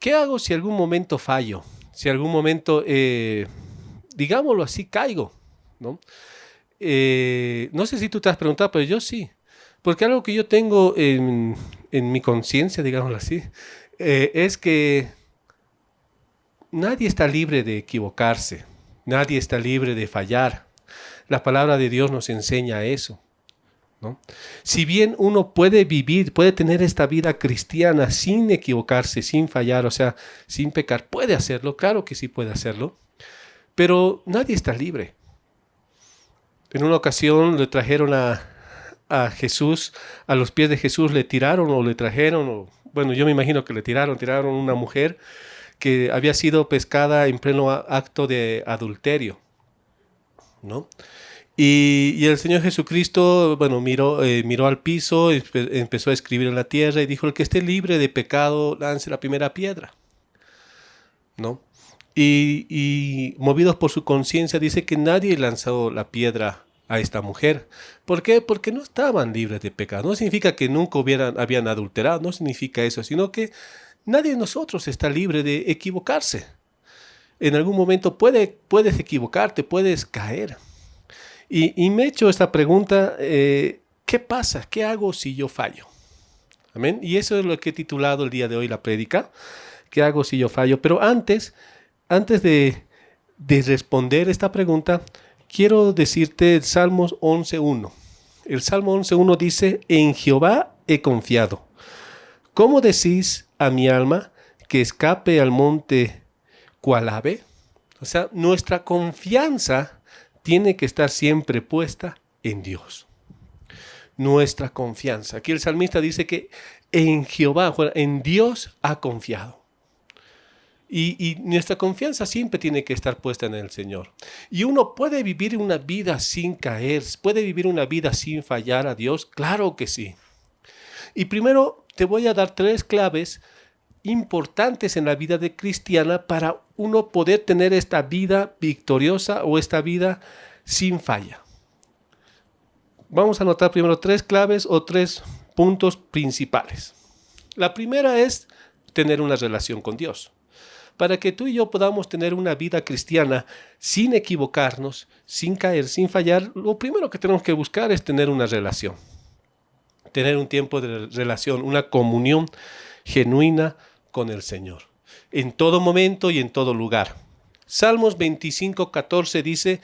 ¿qué hago si algún momento fallo? Si algún momento, digámoslo así, caigo, ¿no? No sé si tú te has preguntado, pero yo sí. Porque algo que yo tengo en mi conciencia, digámoslo así, es que nadie está libre de equivocarse, nadie está libre de fallar. La palabra de Dios nos enseña eso, ¿no? Si bien uno puede vivir, puede tener esta vida cristiana sin equivocarse, sin fallar, o sea, sin pecar, puede hacerlo, claro que sí puede hacerlo, pero nadie está libre. En una ocasión le trajeron a Jesús, a los pies de Jesús le tiraron o le trajeron, o, bueno, yo me imagino que le tiraron una mujer que había sido pescada en pleno acto de adulterio, ¿no? Y el Señor Jesucristo, bueno, miró al piso, empezó a escribir en la tierra y dijo, el que esté libre de pecado, lance la primera piedra, ¿no? Y movidos por su conciencia, dice que nadie lanzó la piedra a esta mujer. ¿Por qué? Porque no estaban libres de pecado. No significa que nunca habían adulterado, no significa eso, sino que nadie de nosotros está libre de equivocarse. En algún momento puedes equivocarte, puedes caer. Y me he hecho esta pregunta, ¿qué pasa? ¿Qué hago si yo fallo? Amén. Y eso es lo que he titulado el día de hoy la prédica. ¿Qué hago si yo fallo? Pero antes de responder esta pregunta, quiero decirte el Salmos 11.1. El Salmo 11.1 dice, en Jehová he confiado. ¿Cómo decís a mi alma que escape al monte cual ave? O sea, nuestra confianza tiene que estar siempre puesta en Dios. Nuestra confianza. Aquí el salmista dice que en Jehová, en Dios ha confiado. Y nuestra confianza siempre tiene que estar puesta en el Señor. Y uno puede vivir una vida sin caer, puede vivir una vida sin fallar a Dios, claro que sí. Y primero te voy a dar 3 claves importantes en la vida de cristiana para uno poder tener esta vida victoriosa o esta vida sin falla. Vamos a anotar primero 3 claves o 3 puntos principales. La primera es tener una relación con Dios. Para que tú y yo podamos tener una vida cristiana sin equivocarnos, sin caer, sin fallar, lo primero que tenemos que buscar es tener una relación. Tener un tiempo de relación, una comunión genuina con el Señor. En todo momento y en todo lugar. Salmos 25:14 dice,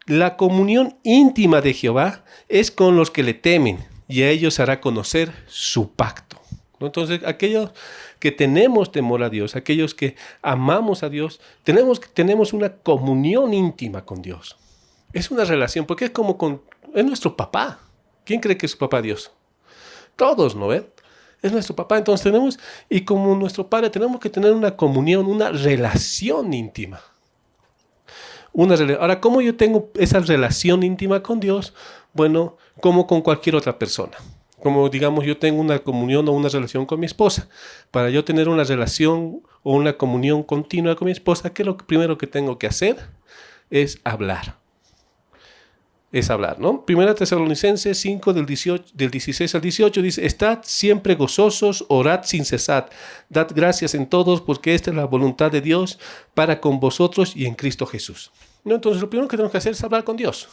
la comunión íntima de Jehová es con los que le temen y a ellos hará conocer su pacto. Entonces, aquellos que tenemos temor a Dios, aquellos que amamos a Dios, tenemos una comunión íntima con Dios. Es una relación, porque es nuestro papá. ¿Quién cree que es su papá Dios? Todos, ¿no ven? Es nuestro papá, entonces y como nuestro padre, tenemos que tener una comunión, una relación íntima. Ahora, ¿cómo yo tengo esa relación íntima con Dios? Bueno, como con cualquier otra persona. Como digamos, yo tengo una comunión o una relación con mi esposa. Para yo tener una relación o una comunión continua con mi esposa, ¿qué es lo primero que tengo que hacer? Es hablar. Es hablar, ¿no? Primera Tesalonicenses 5 del 16 al 18 dice, estad siempre gozosos, orad sin cesar, dad gracias en todos porque esta es la voluntad de Dios para con vosotros y en Cristo Jesús. ¿No? Entonces lo primero que tenemos que hacer es hablar con Dios,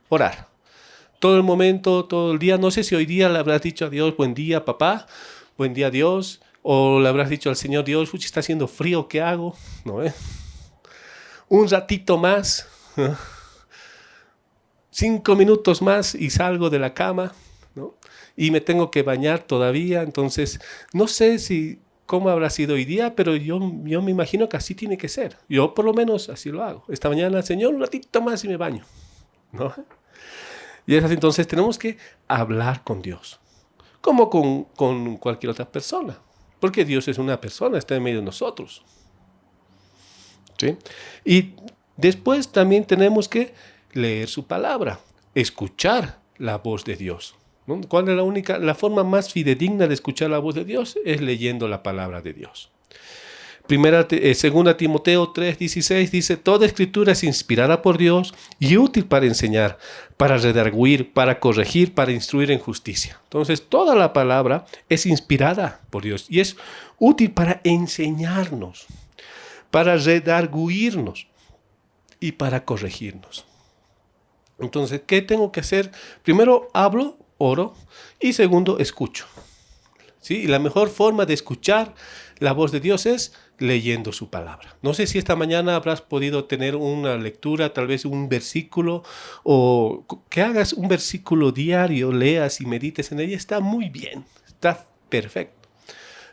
orar. Todo el momento, todo el día, no sé si hoy día le habrás dicho a Dios, buen día papá, buen día Dios, o le habrás dicho al Señor Dios, está haciendo frío, ¿qué hago? ¿No? Un ratito más, 5 minutos más y salgo de la cama, ¿no? Y me tengo que bañar todavía, entonces no sé cómo habrá sido hoy día, pero yo me imagino que así tiene que ser. Yo por lo menos así lo hago. Esta mañana, Señor, un ratito más y me baño, ¿no? Y es así, entonces tenemos que hablar con Dios, como con cualquier otra persona, porque Dios es una persona, está en medio de nosotros. ¿Sí? Y después también tenemos que leer su palabra, escuchar la voz de Dios, ¿no? ¿Cuál es la forma más fidedigna de escuchar la voz de Dios? Es leyendo la palabra de Dios. Segunda Timoteo 3:16 dice, toda escritura es inspirada por Dios y útil para enseñar, para redarguir, para corregir, para instruir en justicia. Entonces, toda la palabra es inspirada por Dios y es útil para enseñarnos, para redarguirnos y para corregirnos. Entonces, ¿qué tengo que hacer? Primero, hablo, oro, y segundo, escucho. ¿Sí? Y la mejor forma de escuchar la voz de Dios es leyendo su palabra. No sé si esta mañana habrás podido tener una lectura, tal vez un versículo, o que hagas un versículo diario, leas y medites en ella. Está muy bien, está perfecto.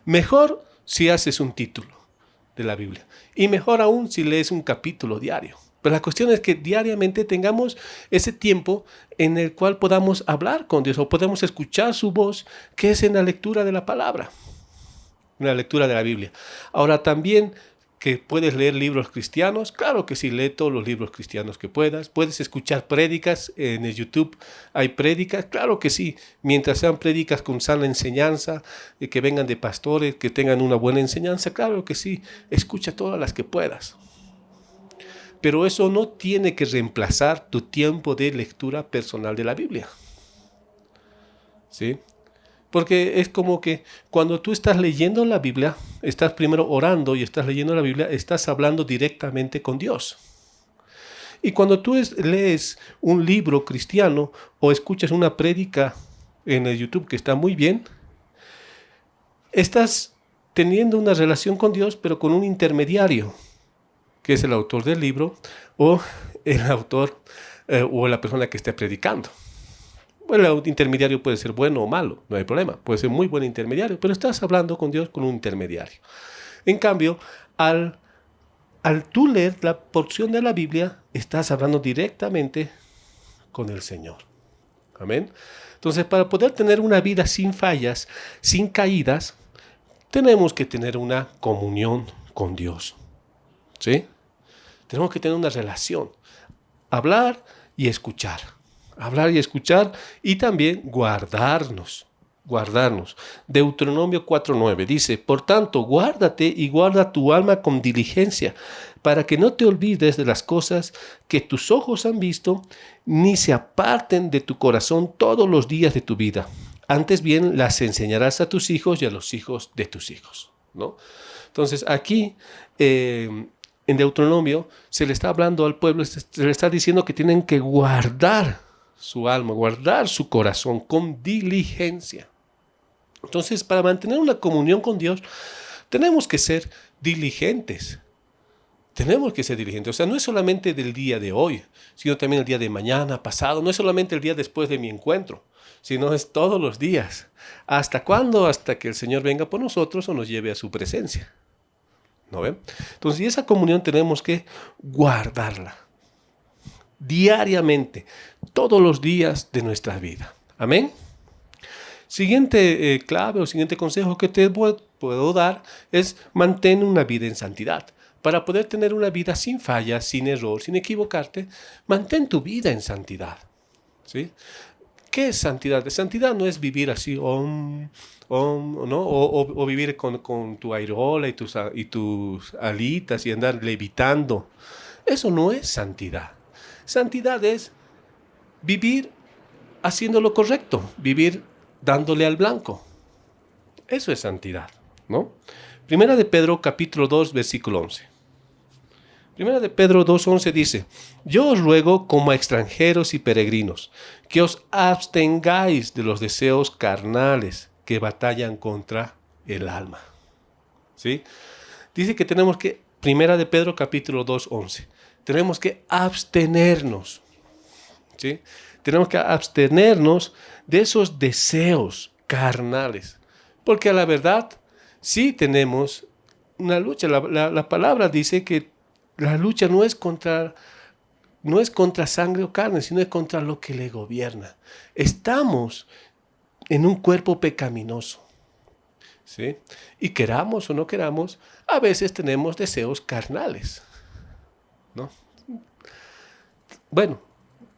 Mejor si haces un título de la Biblia, y mejor aún si lees un capítulo diario. Pero la cuestión es que diariamente tengamos ese tiempo en el cual podamos hablar con Dios o podemos escuchar su voz, que es en la lectura de la palabra, en la lectura de la Biblia. Ahora también que puedes leer libros cristianos, claro que sí, lee todos los libros cristianos que puedas. Puedes escuchar prédicas en el YouTube, hay prédicas, claro que sí, mientras sean prédicas con sana enseñanza, que vengan de pastores, que tengan una buena enseñanza, claro que sí, escucha todas las que puedas. Pero eso no tiene que reemplazar tu tiempo de lectura personal de la Biblia. ¿Sí? Porque es como que cuando tú estás leyendo la Biblia, estás primero orando y estás leyendo la Biblia, estás hablando directamente con Dios. Y cuando tú lees un libro cristiano o escuchas una prédica en el YouTube que está muy bien, estás teniendo una relación con Dios, pero con un intermediario, que es el autor del libro o el autor o la persona que esté predicando. Bueno, el intermediario puede ser bueno o malo, no hay problema, puede ser muy buen intermediario, pero estás hablando con Dios con un intermediario. En cambio, al tú leer la porción de la Biblia, estás hablando directamente con el Señor. Amén. Entonces, para poder tener una vida sin fallas, sin caídas, tenemos que tener una comunión con Dios. ¿Sí? Tenemos que tener una relación, hablar y escuchar, y también guardarnos. Deuteronomio 4:9 dice, por tanto, guárdate y guarda tu alma con diligencia, para que no te olvides de las cosas que tus ojos han visto, ni se aparten de tu corazón todos los días de tu vida. Antes bien, las enseñarás a tus hijos y a los hijos de tus hijos, ¿no? Entonces, aquí en Deuteronomio se le está hablando al pueblo, se le está diciendo que tienen que guardar su alma, guardar su corazón con diligencia. Entonces, para mantener una comunión con Dios, tenemos que ser diligentes. O sea, no es solamente del día de hoy, sino también el día de mañana, pasado. No es solamente el día después de mi encuentro, sino es todos los días. ¿Hasta cuándo? Hasta que el Señor venga por nosotros o nos lleve a su presencia. ¿No ven? Entonces, esa comunión tenemos que guardarla diariamente, todos los días de nuestra vida. Amén. Siguiente clave o siguiente consejo que te puedo dar es mantén una vida en santidad. Para poder tener una vida sin fallas, sin error, sin equivocarte, mantén tu vida en santidad. ¿Sí? ¿Qué es santidad? Santidad no es vivir así, ¿no? o vivir con tu airola y tus alitas y andar levitando. Eso no es santidad. Santidad es vivir haciendo lo correcto, vivir dándole al blanco. Eso es santidad, ¿no? Primera de Pedro, capítulo 2, versículo 11. Primera de Pedro 2:11 dice, yo os ruego como a extranjeros y peregrinos, que os abstengáis de los deseos carnales que batallan contra el alma. ¿Sí? Dice que tenemos que, Primera de Pedro capítulo 2:11, tenemos que abstenernos. ¿Sí? Tenemos que abstenernos de esos deseos carnales, porque a la verdad sí tenemos una lucha. La palabra dice que la lucha no es contra sangre o carne, sino es contra lo que le gobierna. Estamos en un cuerpo pecaminoso, ¿sí? Y queramos o no queramos, a veces tenemos deseos carnales, ¿no? Bueno,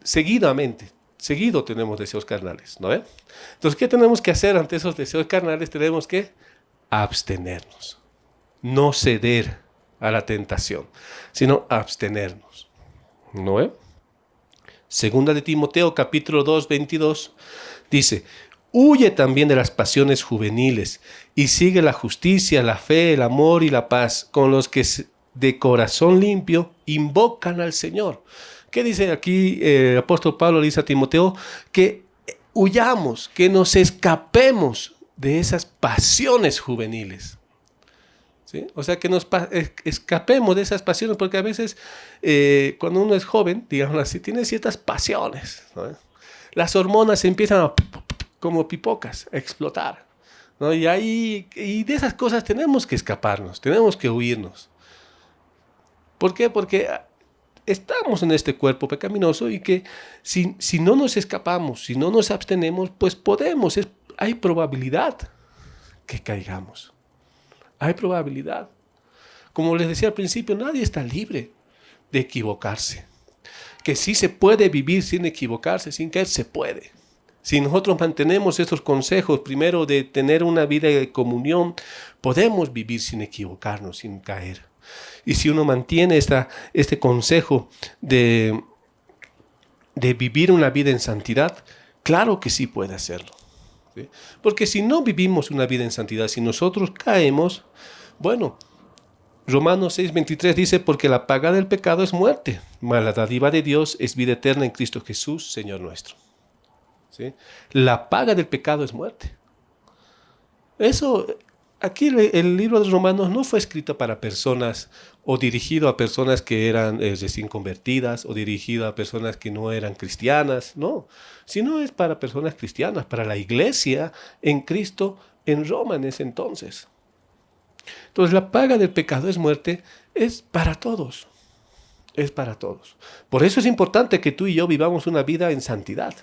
seguido tenemos deseos carnales, ¿no? Entonces, ¿qué tenemos que hacer ante esos deseos carnales? Tenemos que abstenernos. no ceder a la tentación, sino abstenernos. ¿No? Segunda de Timoteo, capítulo 2, 22, dice: huye también de las pasiones juveniles y sigue la justicia, la fe, el amor y la paz con los que de corazón limpio invocan al Señor. ¿Qué dice aquí el apóstol Pablo? Le dice a Timoteo que huyamos, que nos escapemos de esas pasiones juveniles. ¿Sí? O sea, que nos escapemos de esas pasiones, porque a veces cuando uno es joven, digamos así, tiene ciertas pasiones, ¿no? Las hormonas empiezan a, como pipocas, a explotar, ¿no? Y de esas cosas tenemos que escaparnos, tenemos que huirnos. ¿Por qué? Porque estamos en este cuerpo pecaminoso y que si no nos escapamos, si no nos abstenemos, pues hay probabilidad que caigamos. Hay probabilidad. Como les decía al principio, nadie está libre de equivocarse. Que sí se puede vivir sin equivocarse, sin caer, se puede. Si nosotros mantenemos estos consejos, primero de tener una vida de comunión, podemos vivir sin equivocarnos, sin caer. Y si uno mantiene este consejo de vivir una vida en santidad, claro que sí puede hacerlo. ¿Sí? Porque si no vivimos una vida en santidad, si nosotros caemos, bueno, Romanos 6:23 dice: porque la paga del pecado es muerte, mas la dádiva de Dios es vida eterna en Cristo Jesús, Señor nuestro. ¿Sí? La paga del pecado es muerte. Eso, aquí el libro de Romanos no fue escrito para personas o dirigido a personas que eran recién convertidas o dirigido a personas que no eran cristianas, no, sino es para personas cristianas, para la iglesia en Cristo en Roma en ese entonces. Entonces la paga del pecado es muerte, es para todos, es para todos. Por eso es importante que tú y yo vivamos una vida en santidad,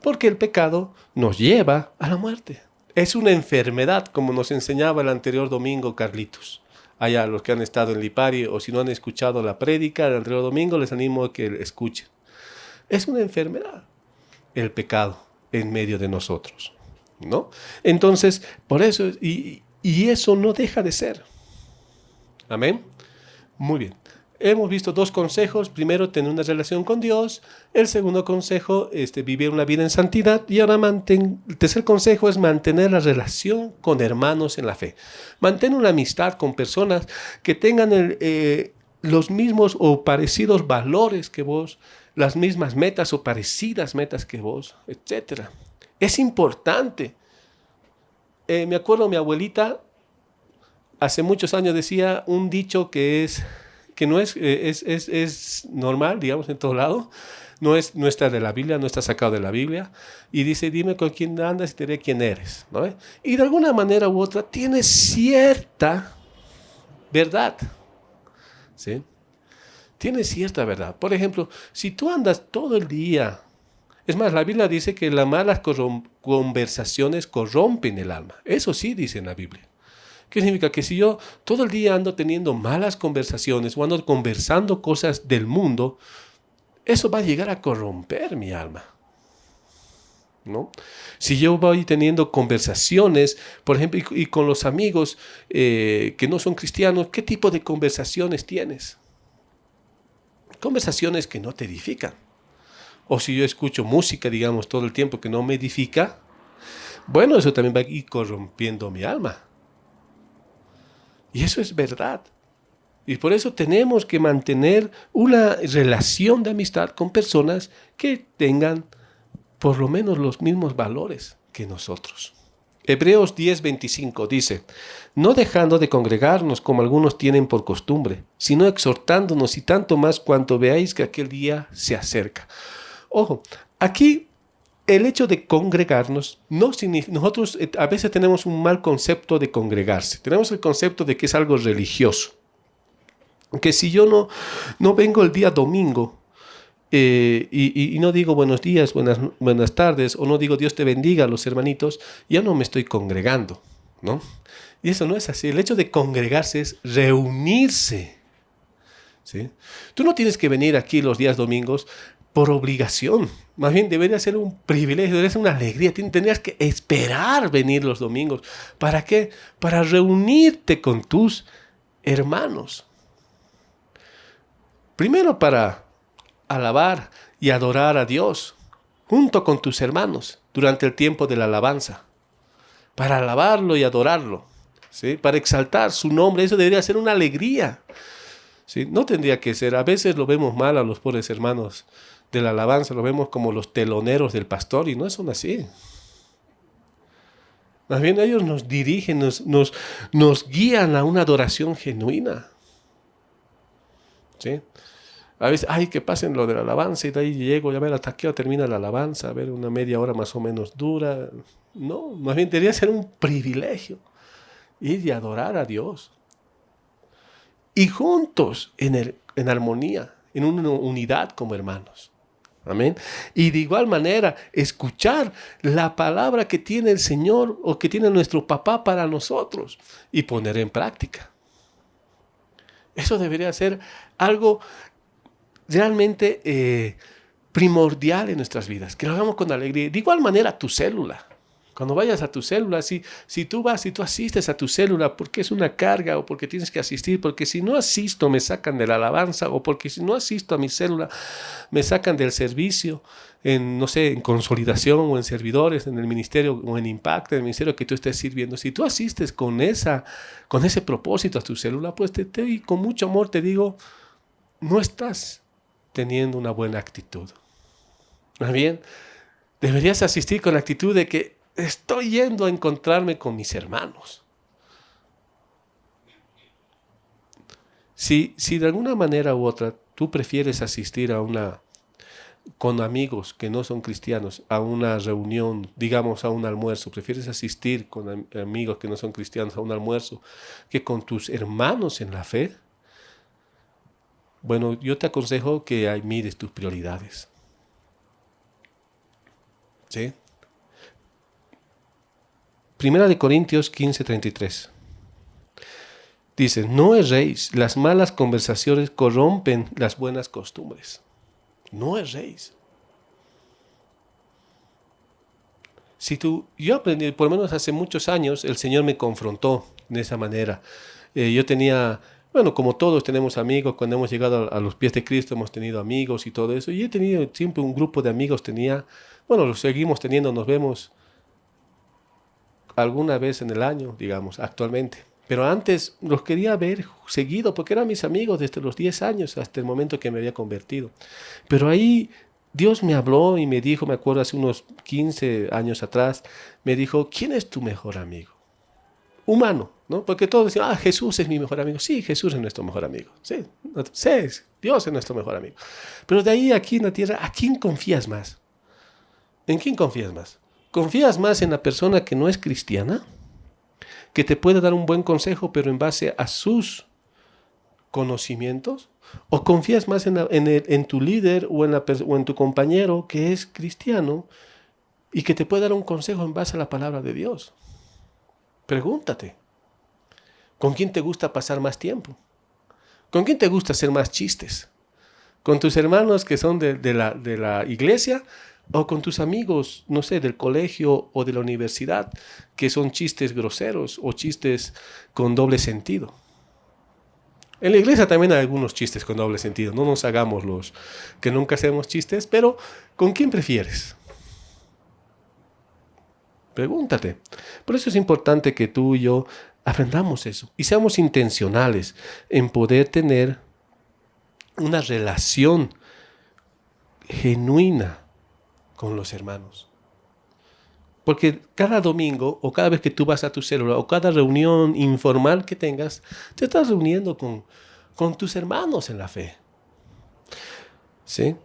porque el pecado nos lleva a la muerte. Es una enfermedad, como nos enseñaba el anterior domingo Carlitos. Allá los que han estado en Lipari o si no han escuchado la prédica del anterior domingo, les animo a que escuchen. Es una enfermedad el pecado en medio de nosotros, ¿no? Entonces, por eso, y eso no deja de ser. Amén. Muy bien. Hemos visto dos consejos. Primero, tener una relación con Dios. El segundo consejo, vivir una vida en santidad. Y ahora el tercer consejo es mantener la relación con hermanos en la fe. Mantener una amistad con personas que tengan los mismos o parecidos valores que vos, las mismas metas o parecidas metas que vos, etc. Es importante. Me acuerdo, mi abuelita hace muchos años decía un dicho que no es normal, digamos, en todo lado. No está de la Biblia, no está sacado de la Biblia. Y dice: dime con quién andas y te diré quién eres, ¿no? Y de alguna manera u otra tiene cierta verdad, ¿sí? Tiene cierta verdad. Por ejemplo, si tú andas todo el día... Es más, la Biblia dice que las malas conversaciones corrompen el alma. Eso sí dice en la Biblia. ¿Qué significa? Que si yo todo el día ando teniendo malas conversaciones o ando conversando cosas del mundo, eso va a llegar a corromper mi alma, ¿no? Si yo voy teniendo conversaciones, por ejemplo, y con los amigos que no son cristianos, ¿qué tipo de conversaciones tienes? Conversaciones que no te edifican. O si yo escucho música, digamos, todo el tiempo que no me edifica, bueno, eso también va a ir corrompiendo mi alma. Y eso es verdad. Y por eso tenemos que mantener una relación de amistad con personas que tengan por lo menos los mismos valores que nosotros. Hebreos 10:25 dice: no dejando de congregarnos como algunos tienen por costumbre, sino exhortándonos, y tanto más cuanto veáis que aquel día se acerca. Ojo, aquí el hecho de congregarnos no significa... Nosotros a veces tenemos un mal concepto de congregarse. Tenemos el concepto de que es algo religioso. Que si yo no vengo el día domingo y no digo buenos días, buenas tardes, o no digo Dios te bendiga a los hermanitos, ya no me estoy congregando, ¿no? Y eso no es así. El hecho de congregarse es reunirse, ¿sí? Tú no tienes que venir aquí los días domingos por obligación. Más bien debería ser un privilegio, debería ser una alegría. Tendrías que esperar venir los domingos. ¿Para qué? Para reunirte con tus hermanos. Primero para alabar y adorar a Dios junto con tus hermanos durante el tiempo de la alabanza. Para alabarlo y adorarlo, ¿sí? Para exaltar su nombre. Eso debería ser una alegría, ¿sí? No tendría que ser. A veces lo vemos mal a los pobres hermanos de la alabanza, lo vemos como los teloneros del pastor y no son así. Más bien ellos nos dirigen, nos guían a una adoración genuina, ¿sí? A veces, ay, que pasen lo de la alabanza y de ahí llego, ya ver hasta qué hora termina la alabanza, a ver una media hora más o menos dura. No, más bien debería ser un privilegio ir y adorar a Dios. Y juntos, en armonía, en una unidad como hermanos. Amén. Y de igual manera, escuchar la palabra que tiene el Señor o que tiene nuestro papá para nosotros y poner en práctica. Eso debería ser algo realmente primordial en nuestras vidas, que lo hagamos con alegría. De igual manera, tu célula. Cuando vayas a tu célula, si tú asistes a tu célula porque es una carga o porque tienes que asistir, porque si no asisto me sacan de la alabanza o porque si no asisto a mi célula me sacan del servicio, no sé, en consolidación o en servidores, en el ministerio o en Impact, en el ministerio que tú estés sirviendo. Si tú asistes con ese propósito a tu célula, pues con mucho amor te digo, no estás teniendo una buena actitud. ¿Más bien? Deberías asistir con la actitud de que estoy yendo a encontrarme con mis hermanos. Si de alguna manera u otra tú prefieres asistir con amigos que no son cristianos, a una reunión, digamos a un almuerzo, prefieres asistir con amigos que no son cristianos a un almuerzo que con tus hermanos en la fe, bueno, yo te aconsejo que ahí mires tus prioridades. ¿Sí? Primera de Corintios 15:33. Dice, no erréis, las malas conversaciones corrompen las buenas costumbres. No erréis. Yo aprendí, por lo menos hace muchos años, el Señor me confrontó de esa manera. Yo tenía, bueno, como todos tenemos amigos, cuando hemos llegado a los pies de Cristo hemos tenido amigos y todo eso. Y he tenido siempre un grupo de amigos, bueno, los seguimos teniendo, nos vemos alguna vez en el año, digamos, actualmente. Pero antes los quería ver seguido porque eran mis amigos desde los 10 años hasta el momento que me había convertido. Pero ahí Dios me habló y me dijo, me acuerdo hace unos 15 años atrás, me dijo, ¿quién es tu mejor amigo? Humano, ¿no? Porque todos decían, Jesús es mi mejor amigo. Sí, Jesús es nuestro mejor amigo. Sí, Dios es nuestro mejor amigo. Pero de ahí aquí en la tierra, ¿a quién confías más? ¿En quién confías más? ¿Confías más en la persona que no es cristiana? Que te puede dar un buen consejo, pero en base a sus conocimientos. ¿O confías más en tu líder o en tu compañero que es cristiano y que te puede dar un consejo en base a la palabra de Dios? Pregúntate. ¿Con quién te gusta pasar más tiempo? ¿Con quién te gusta hacer más chistes? ¿Con tus hermanos que son de la iglesia? ¿O con tus amigos, no sé, del colegio o de la universidad, que son chistes groseros o chistes con doble sentido? En la iglesia también hay algunos chistes con doble sentido. No nos hagamos los que nunca hacemos chistes, pero ¿con quién prefieres? Pregúntate. Por eso es importante que tú y yo aprendamos eso y seamos intencionales en poder tener una relación genuina con los hermanos. Porque cada domingo o cada vez que tú vas a tu célula o cada reunión informal que tengas, te estás reuniendo con tus hermanos en la fe. ¿Sí?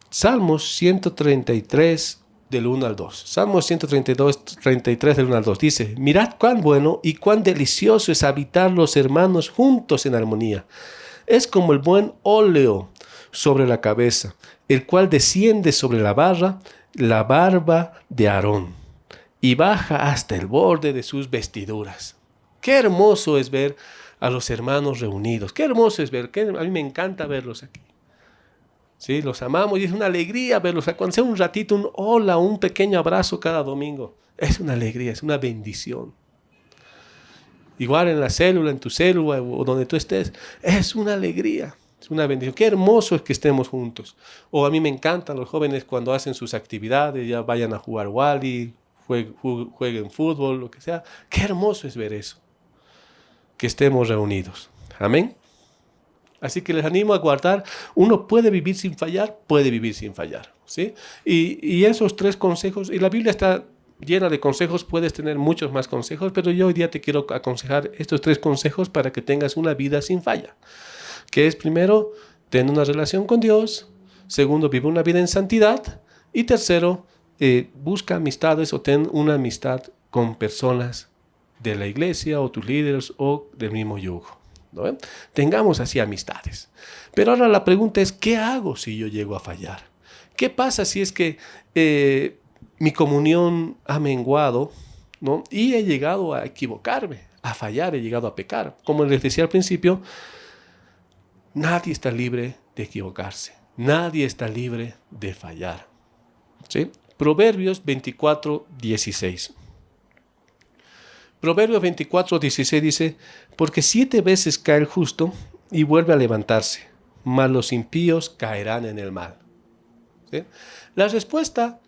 Salmos 133 del 1 al 2. Salmos 133 del 1 al 2 dice, mirad cuán bueno y cuán delicioso es habitar los hermanos juntos en armonía. Es como el buen óleo sobre la cabeza, el cual desciende sobre la barba de Aarón, y baja hasta el borde de sus vestiduras. Qué hermoso es ver a los hermanos reunidos. Qué hermoso es ver, a mí me encanta verlos aquí. ¿sí? Los amamos y es una alegría verlos. Cuando sea un ratito, un hola, un pequeño abrazo cada domingo. Es una alegría, es una bendición. Igual en la célula, en tu célula o donde tú estés, es una alegría, es una bendición. Qué hermoso es que estemos juntos. O a mí me encantan los jóvenes cuando hacen sus actividades, ya vayan a jugar wally, jueguen fútbol, lo que sea. Qué hermoso es ver eso, que estemos reunidos. Amén. Así que les animo a guardar. Uno puede vivir sin fallar, puede vivir sin fallar, ¿sí? Y esos 3 consejos, y la Biblia está llena de consejos, puedes tener muchos más consejos, pero yo hoy día te quiero aconsejar estos 3 consejos para que tengas una vida sin falla. Que es, primero, ten una relación con Dios. Segundo, vive una vida en santidad. Y tercero, busca amistades o ten una amistad con personas de la iglesia o tus líderes o del mismo yugo, ¿no? Tengamos así amistades. Pero ahora la pregunta es, ¿qué hago si yo llego a fallar? ¿Qué pasa si es que mi comunión ha menguado, ¿no? Y he llegado a equivocarme, a fallar, he llegado a pecar? Como les decía al principio, nadie está libre de equivocarse. Nadie está libre de fallar, ¿sí? Proverbios 24:16. Proverbios 24:16 dice, porque 7 veces cae el justo y vuelve a levantarse, mas los impíos caerán en el mal. ¿Sí? La respuesta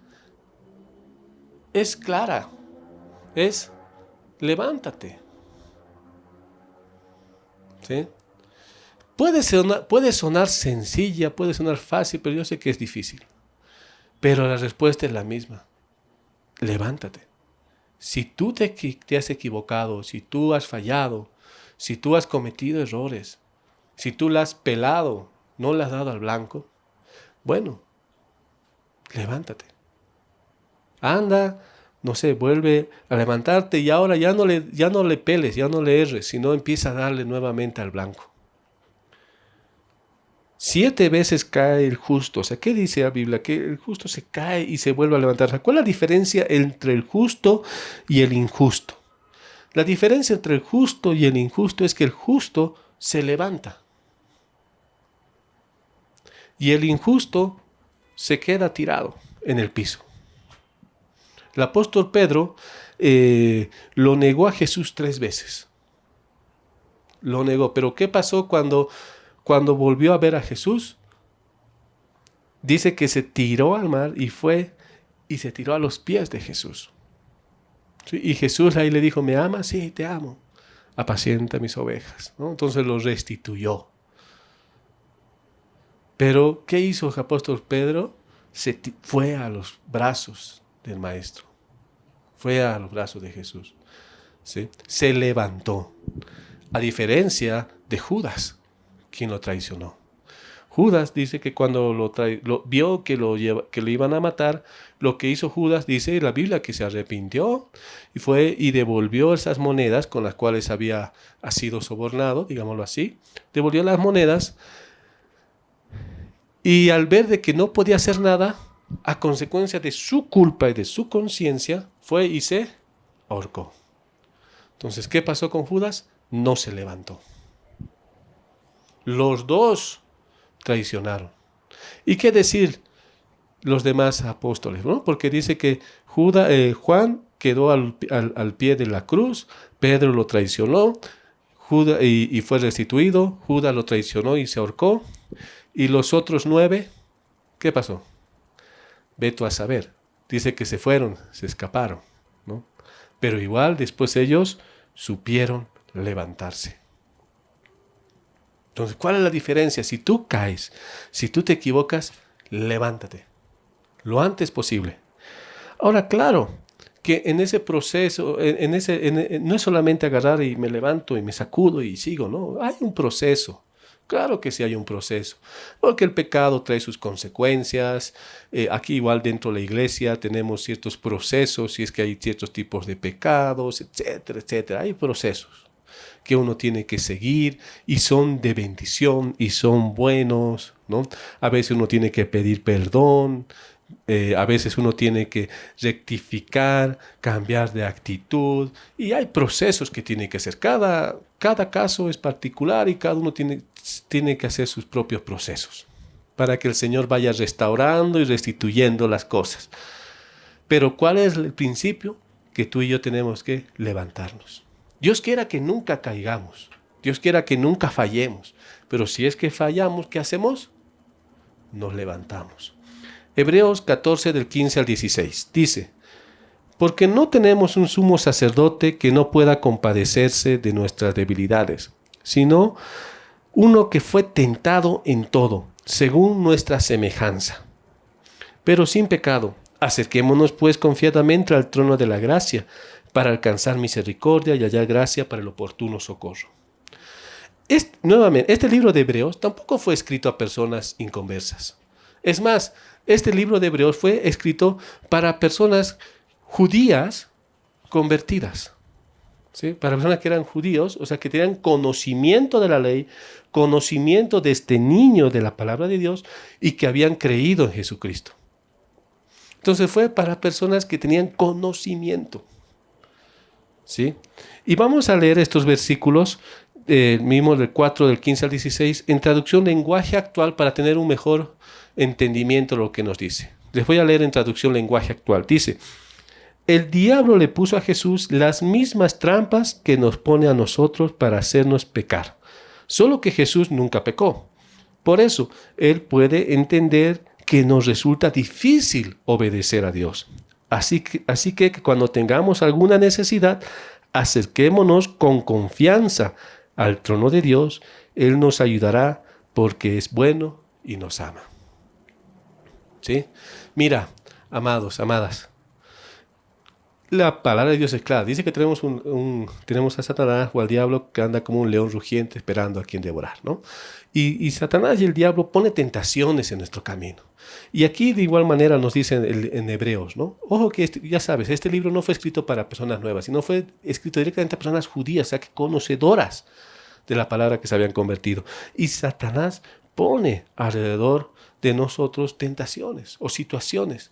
es clara, es levántate. ¿Sí? Puede sonar sencilla, puede sonar fácil, pero yo sé que es difícil. Pero la respuesta es la misma, levántate. Si tú te has equivocado, si tú has fallado, si tú has cometido errores, si tú la has pelado, no le has dado al blanco, bueno, levántate. Anda, no sé, vuelve a levantarte y ahora ya no le peles, ya no le erres, sino empieza a darle nuevamente al blanco. 7 veces cae el justo. O sea, ¿qué dice la Biblia? Que el justo se cae y se vuelve a levantar. ¿Cuál es la diferencia entre el justo y el injusto? La diferencia entre el justo y el injusto es que el justo se levanta y el injusto se queda tirado en el piso. El apóstol Pedro lo negó a Jesús 3 veces. Lo negó. Pero ¿qué pasó cuando volvió a ver a Jesús? Dice que se tiró al mar y se tiró a los pies de Jesús. ¿Sí? Y Jesús ahí le dijo, ¿me amas? Sí, te amo. Apacienta mis ovejas, ¿no? Entonces lo restituyó. Pero, ¿qué hizo el apóstol Pedro? Fue a los brazos del Maestro. Fue a los brazos de Jesús. ¿Sí? Se levantó. A diferencia de Judas, quien lo traicionó. Judas dice que cuando vio que lo iban a matar, lo que hizo Judas, dice la Biblia, que se arrepintió y fue y devolvió esas monedas con las cuales ha sido sobornado, digámoslo así. Devolvió las monedas y al ver de que no podía hacer nada, a consecuencia de su culpa y de su conciencia, fue y se ahorcó. Entonces, ¿qué pasó con Judas? No se levantó. Los dos traicionaron. ¿Y qué decir los demás apóstoles? ¿No? Porque dice que Juan quedó al pie de la cruz, Pedro lo traicionó, Judas, y fue restituido, Judas lo traicionó y se ahorcó, y los otros 9, ¿qué pasó? Ve tú a saber. Dice que se fueron, se escaparon, ¿no? Pero igual después ellos supieron levantarse. Entonces, ¿cuál es la diferencia? Si tú caes, si tú te equivocas, levántate lo antes posible. Ahora, claro, que en ese proceso, no es solamente agarrar y me levanto y me sacudo y sigo, ¿no? Hay un proceso. Claro que sí hay un proceso, porque el pecado trae sus consecuencias. Aquí igual dentro de la iglesia tenemos ciertos procesos, si es que hay ciertos tipos de pecados, etcétera, etcétera. Hay procesos que uno tiene que seguir y son de bendición y son buenos, ¿no? A veces uno tiene que pedir perdón, a veces uno tiene que rectificar, cambiar de actitud y hay procesos que tiene que hacer. Cada caso es particular y cada uno tiene que hacer sus propios procesos. para que el Señor vaya restaurando y restituyendo las cosas. Pero ¿cuál es el principio? Que tú y yo tenemos que levantarnos. Dios quiera que nunca caigamos. Dios quiera que nunca fallemos. Pero si es que fallamos, ¿qué hacemos? Nos levantamos. Hebreos 14 del 15 al 16 dice: porque no tenemos un sumo sacerdote que no pueda compadecerse de nuestras debilidades, sino uno que fue tentado en todo, según nuestra semejanza, pero sin pecado. Acerquémonos pues confiadamente al trono de la gracia, para alcanzar misericordia y hallar gracia para el oportuno socorro. Nuevamente, este libro de Hebreos tampoco fue escrito a personas inconversas. Es más, este libro de Hebreos fue escrito para personas judías convertidas, ¿sí? Para personas que eran judíos, o sea, que tenían conocimiento de la ley, conocimiento de este niño de la palabra de Dios y que habían creído en Jesucristo. Entonces fue para personas que tenían conocimiento, ¿sí? Y vamos a leer estos versículos, mismo del 4, del 15 al 16, en traducción lenguaje actual para tener un mejor entendimiento de lo que nos dice. Les voy a leer en traducción lenguaje actual. Dice: el diablo le puso a Jesús las mismas trampas que nos pone a nosotros para hacernos pecar, solo que Jesús nunca pecó. Por eso, él puede entender que nos resulta difícil obedecer a Dios. Así que cuando tengamos alguna necesidad, acerquémonos con confianza al trono de Dios. Él nos ayudará porque es bueno y nos ama. ¿Sí? Mira, amados, amadas, la palabra de Dios es clara. Dice que tenemos a Satanás o al diablo que anda como un león rugiente esperando a quien devorar, ¿no? Y Satanás y el diablo pone tentaciones en nuestro camino. Y aquí de igual manera nos dicen en Hebreos, ¿no? Ojo que ya sabes, este libro no fue escrito para personas nuevas, sino fue escrito directamente a personas judías, o sea, que conocedoras de la palabra que se habían convertido. Y Satanás pone alrededor de nosotros tentaciones o situaciones,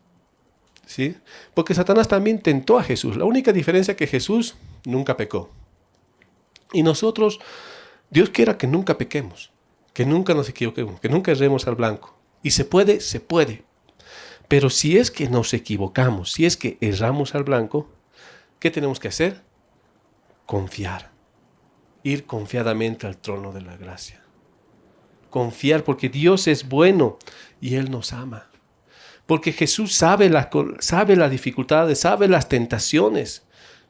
¿sí? Porque Satanás también tentó a Jesús. La única diferencia es que Jesús nunca pecó. Y nosotros, Dios quiera que nunca pequemos, que nunca nos equivoquemos, que nunca erremos al blanco. Y se puede, se puede. Pero si es que nos equivocamos, si es que erramos al blanco, ¿qué tenemos que hacer? Confiar. Ir confiadamente al trono de la gracia. Confiar porque Dios es bueno y Él nos ama. Porque Jesús sabe las dificultades, sabe las tentaciones.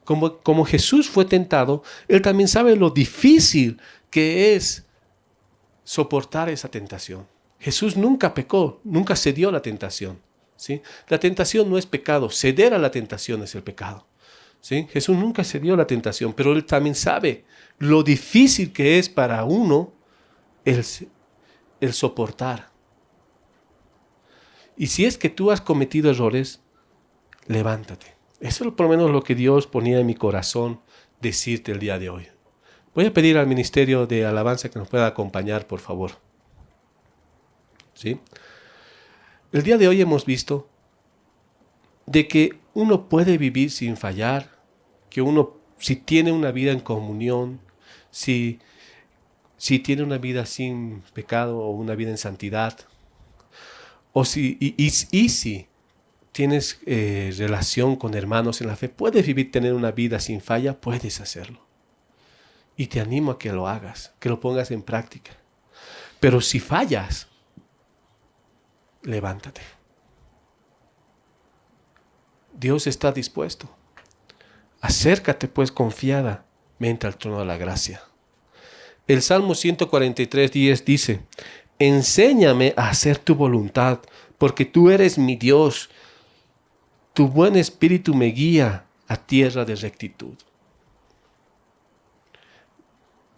Como Jesús fue tentado, Él también sabe lo difícil que es soportar esa tentación. Jesús nunca pecó, nunca cedió a la tentación, ¿sí? La tentación no es pecado, ceder a la tentación es el pecado, ¿sí? Jesús nunca cedió a la tentación, pero Él también sabe lo difícil que es para uno el soportar. Y si es que tú has cometido errores, levántate. Eso es por lo menos lo que Dios ponía en mi corazón decirte el día de hoy. Voy a pedir al ministerio de alabanza que nos pueda acompañar, por favor. ¿Sí? El día de hoy hemos visto de que uno puede vivir sin fallar, que uno, si tiene una vida en comunión, si tiene una vida sin pecado o una vida en santidad, o si tienes relación con hermanos en la fe, puedes tener una vida sin falla, puedes hacerlo. Y te animo a que lo hagas, que lo pongas en práctica. Pero si fallas, levántate. Dios está dispuesto. Acércate pues confiadamente al trono de la gracia. El Salmo 143:10 dice: enséñame a hacer tu voluntad, porque tú eres mi Dios. Tu buen espíritu me guía a tierra de rectitud.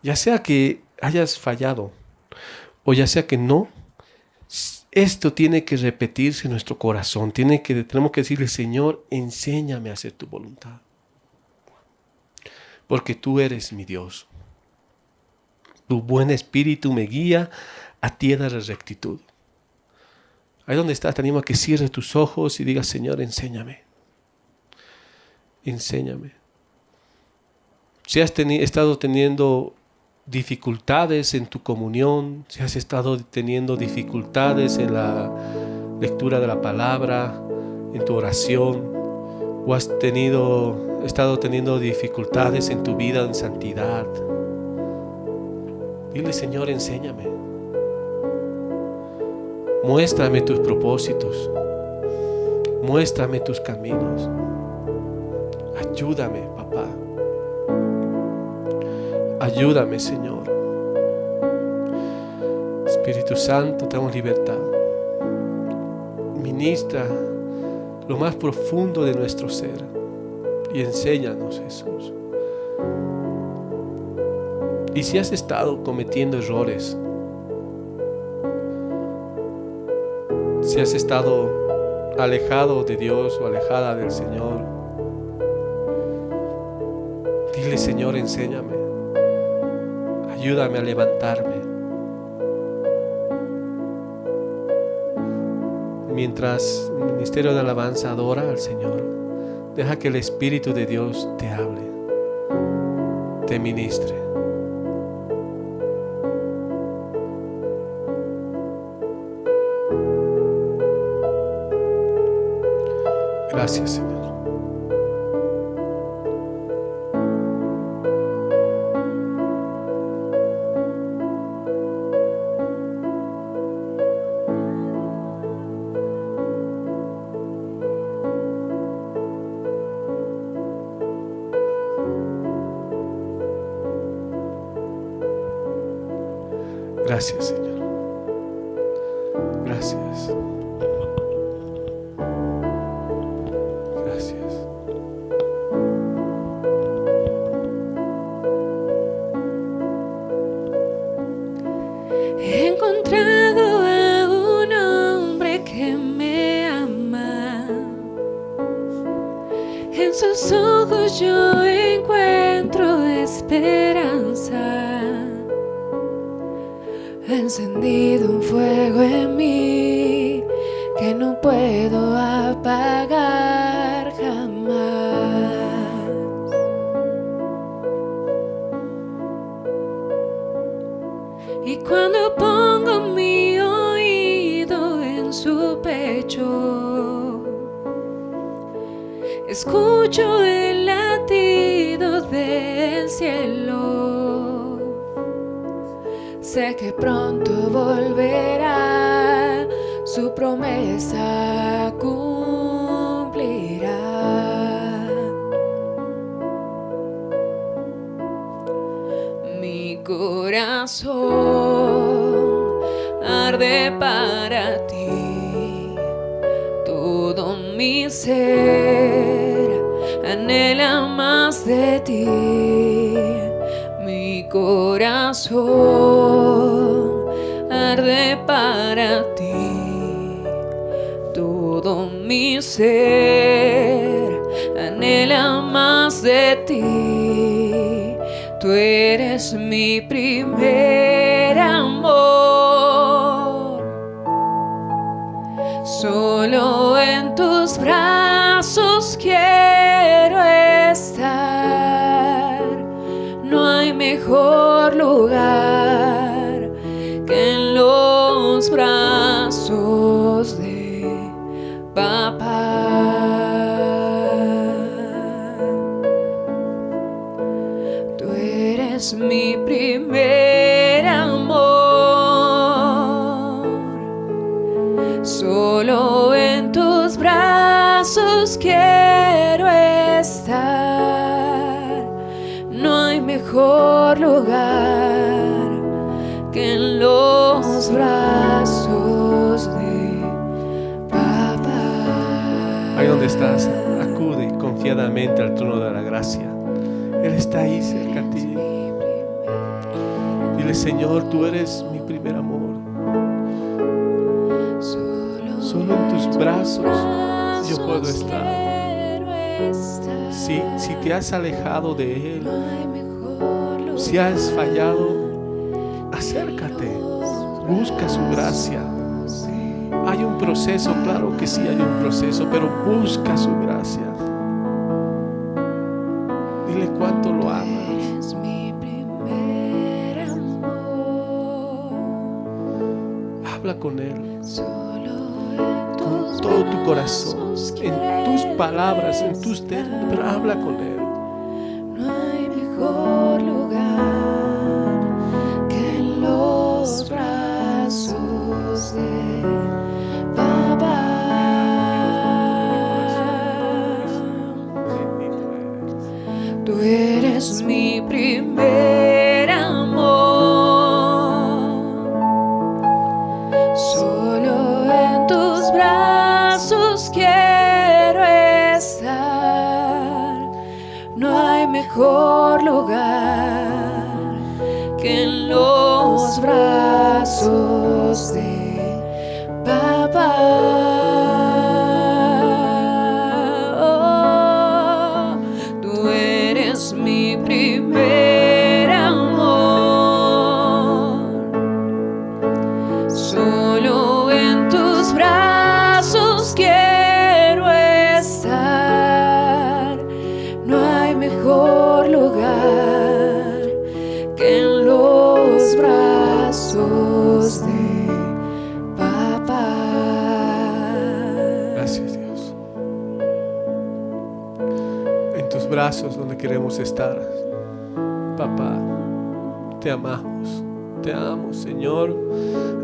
Ya sea que hayas fallado o ya sea que no, esto tiene que repetirse en nuestro corazón. Tenemos que decirle: Señor, enséñame a hacer tu voluntad, porque tú eres mi Dios. Tu buen espíritu me guía a tierra de rectitud. Ahí donde estás, te animo a que cierres tus ojos y digas: Señor, enséñame. Enséñame. Si has estado teniendo dificultades en tu comunión, si has estado teniendo dificultades en la lectura de la palabra, en tu oración, o has estado teniendo dificultades en tu vida en santidad, dile: Señor, enséñame. Muéstrame tus propósitos. Muéstrame tus caminos. Ayúdame, papá. Ayúdame, Señor. Espíritu Santo, damos libertad. Ministra lo más profundo de nuestro ser y enséñanos, Jesús. Y si has estado cometiendo errores, si has estado alejado de Dios o alejada del Señor, dile: Señor, enséñame. Ayúdame a levantarme. Mientras el ministerio de alabanza adora al Señor, deja que el Espíritu de Dios te hable, te ministre. Gracias, Señor. Gracias, Señor. Gracias. Gracias. He encontrado a un hombre que me ama. En sus ojos yo encuentro esperanza. Ha encendido un fuego en mí que no puedo apagar jamás. Y cuando pongo mi oído en su pecho, escucho el latido del cielo. Sé que pronto volverá, su promesa cumplirá. Mi corazón arde para ti, todo mi ser anhela más de ti. Mi corazón arde para ti, todo mi ser anhela más de ti. Tú eres mi primer amor, solo en tus brazos quiero estar. No hay mejor lugar que en los brazos de papá. Tú eres mi primer amor, solo en tus brazos quiero estar. No hay mejor lugar que en los brazos de papá. Ahí donde estás, acude confiadamente al trono de la gracia. Él está ahí cerca a ti. Dile: Señor, tú eres mi primer amor. Solo en tus brazos yo puedo estar. Si te has alejado de Él, si has fallado, acércate, busca su gracia. Hay un proceso, claro que sí hay un proceso, pero busca su gracia. Dile cuánto lo amas. habla con Él. Solo en Con tus todo tu corazón, brazos en tus quiero palabras, en tus términos, pero habla con Él. No hay mejor lugar que en los brazos de papá. Tú eres mi primer amor. Solo en tus brazos quiero estar. No hay mejor lugar que en los brazos de papá. Oh, tú eres mi primer amor. Solo en tus brazos quiero estar. No hay mejor lugar que en los brazos de papá. Gracias, Dios. En tus brazos donde queremos estar. Papá, te amamos. Te amo, Señor.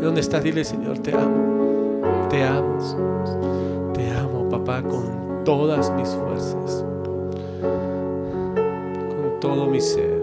¿Dónde estás? Dile, Señor, te amo. Te amo. Te amo, papá, con todas mis fuerzas. Con todo mi ser.